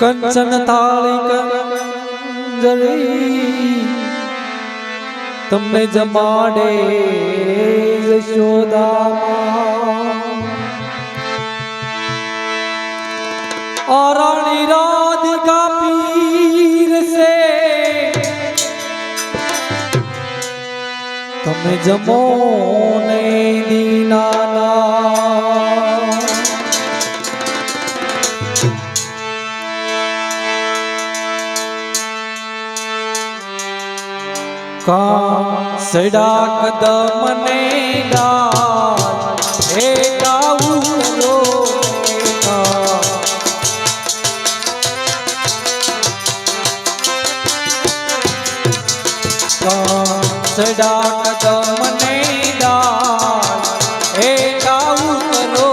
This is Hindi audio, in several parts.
कंचन थाली कंजरी तमने जमाड़े यशोदा और रानी राधिका पीर से तमने जमो ने दीनाना का सड़ा कदम ने डाल हे गाऊ रो का सड़ा कदम ने डाल हे गाऊ रो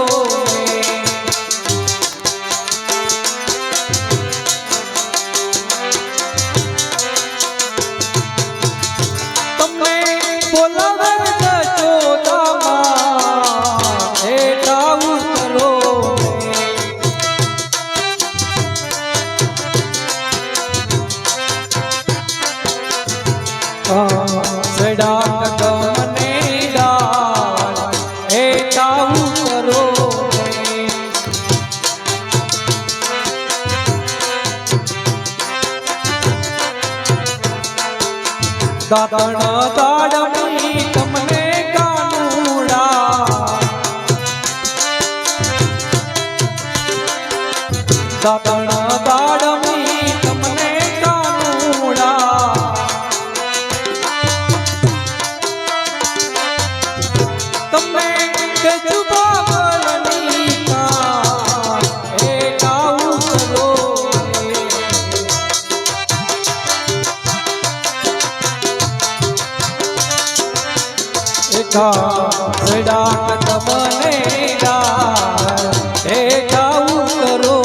सड़ा कदम ने डाल हे गाऊ करो दातण दाड़मी तमने कानूड़ा दातण दाड़मी तमने कानूड़ा सड़ा कदम ने डाल हे गाऊ करो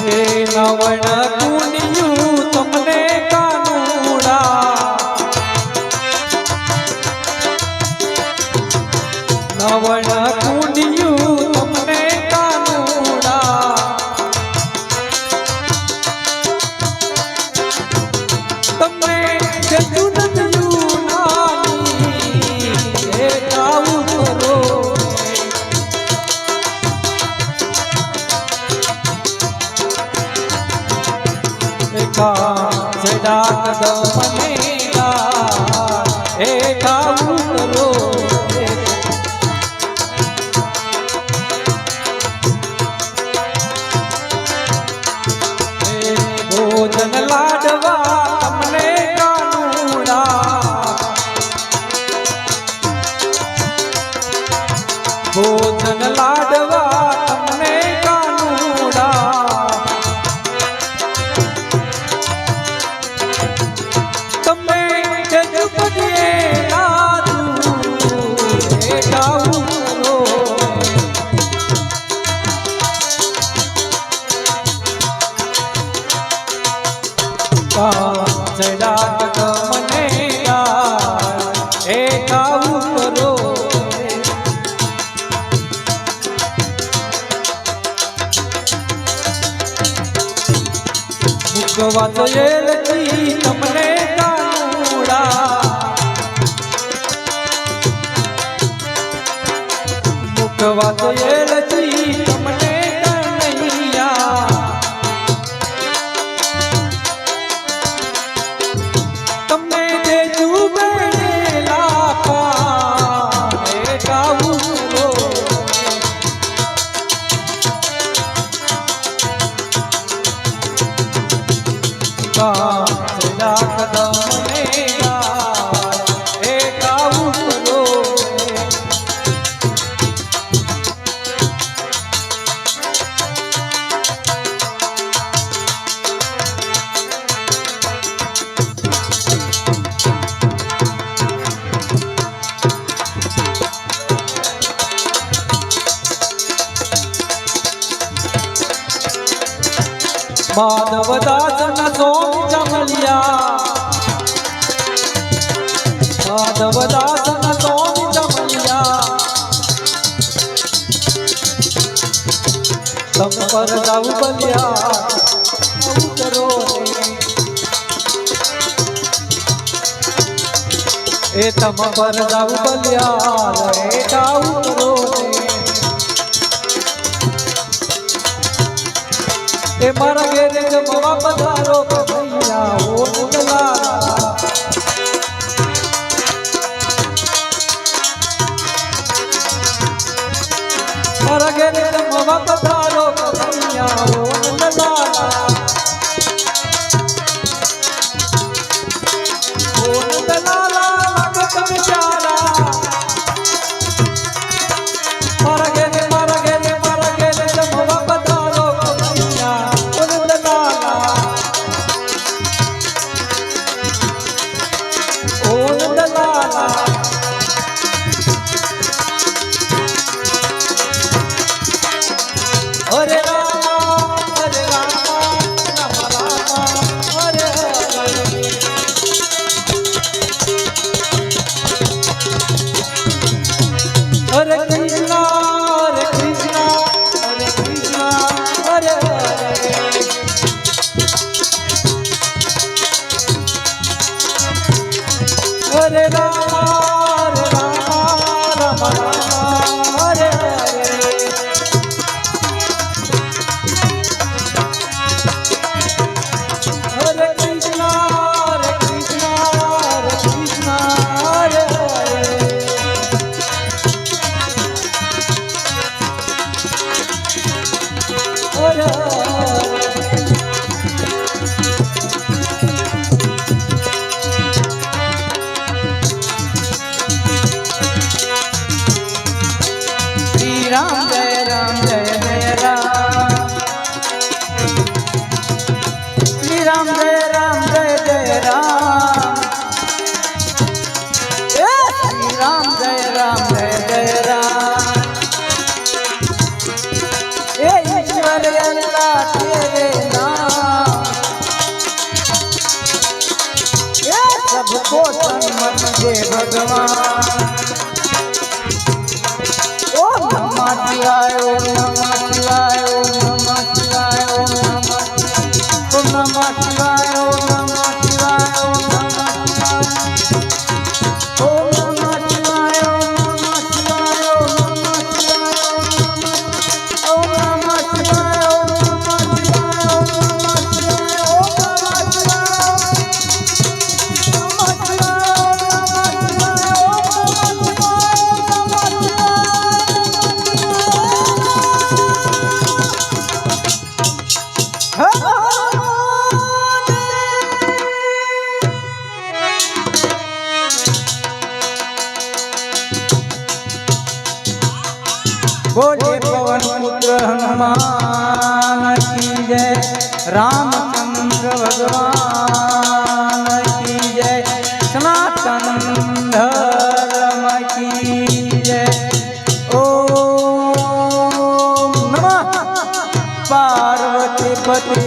हे नवण कुनियू तमने कानूड़ा नवण कुनियू तमने कानूड़ा सड़ा कदम ने डाल हे गाऊ करो भोजन लाडवा तमने कानूड़ा भोजन लाडवा तमने कानूड़ा सड़ा कदम ने डाल हे गाऊ करो मुखवा तो ये लगी तमने कानूड़ा मुखवा तो ये लगी तमने कन्हैया सड़ा कदम ने डाल हे गाऊ करो माधव दास न सोम મળ્યા માધવદાસ ના સોની જમલિયા તમ પર જાવ બલિયા કરો એ તમ પર જાવ બલિયા રે જાવ કરો એ મારા ઘેરે જમવા પધારો ભૈયા ઓ નંદલાલા મારા ઘેરે જમવા પધારો ભૈયા ઓ નંદલાલા ઓ નંદલાલા લાગે તમે પ્યારા મારા ઘેરે જમવા પધારો ભૈયા ઓ નંદલાલા ઓ નંદલાલા હરે રામ રામ રામ હરે હરે હરે કૃષ્ણ હરે કૃષ્ણ હરે કૃષ્ણ હરે હરે હરે રામ રામ રામ હરે હરે Hare Krishna, Hare Krishna, Hare Krishna, Hare Hare. Hare Shri Ram Jai Ram Jai Jai Ram. Shri Ram Jai Ram Jai Jai Ram. Shri Ram Jai Ram Jai Jai Ram. ईश्वर अल्लाह तेरे नाम सबको सन्मत दे भगवान ओम नमः शिवाय ओम नमः शिवाय ओम नमः शिवाय ओम नमः शिवाय ओम नमः शिवाय ओम नमः शिवाय ओम नमः शिवाय ओम नमः शिवाय ओम नमः शिवाय ओम नमः शिवाय ओम नमः शिवाय ओम नमः बोले पवन पुत्र हनुमान की जय रामचंद्र भगवान की जय सनातन धर्म की जय ओम नमः पार्वती पति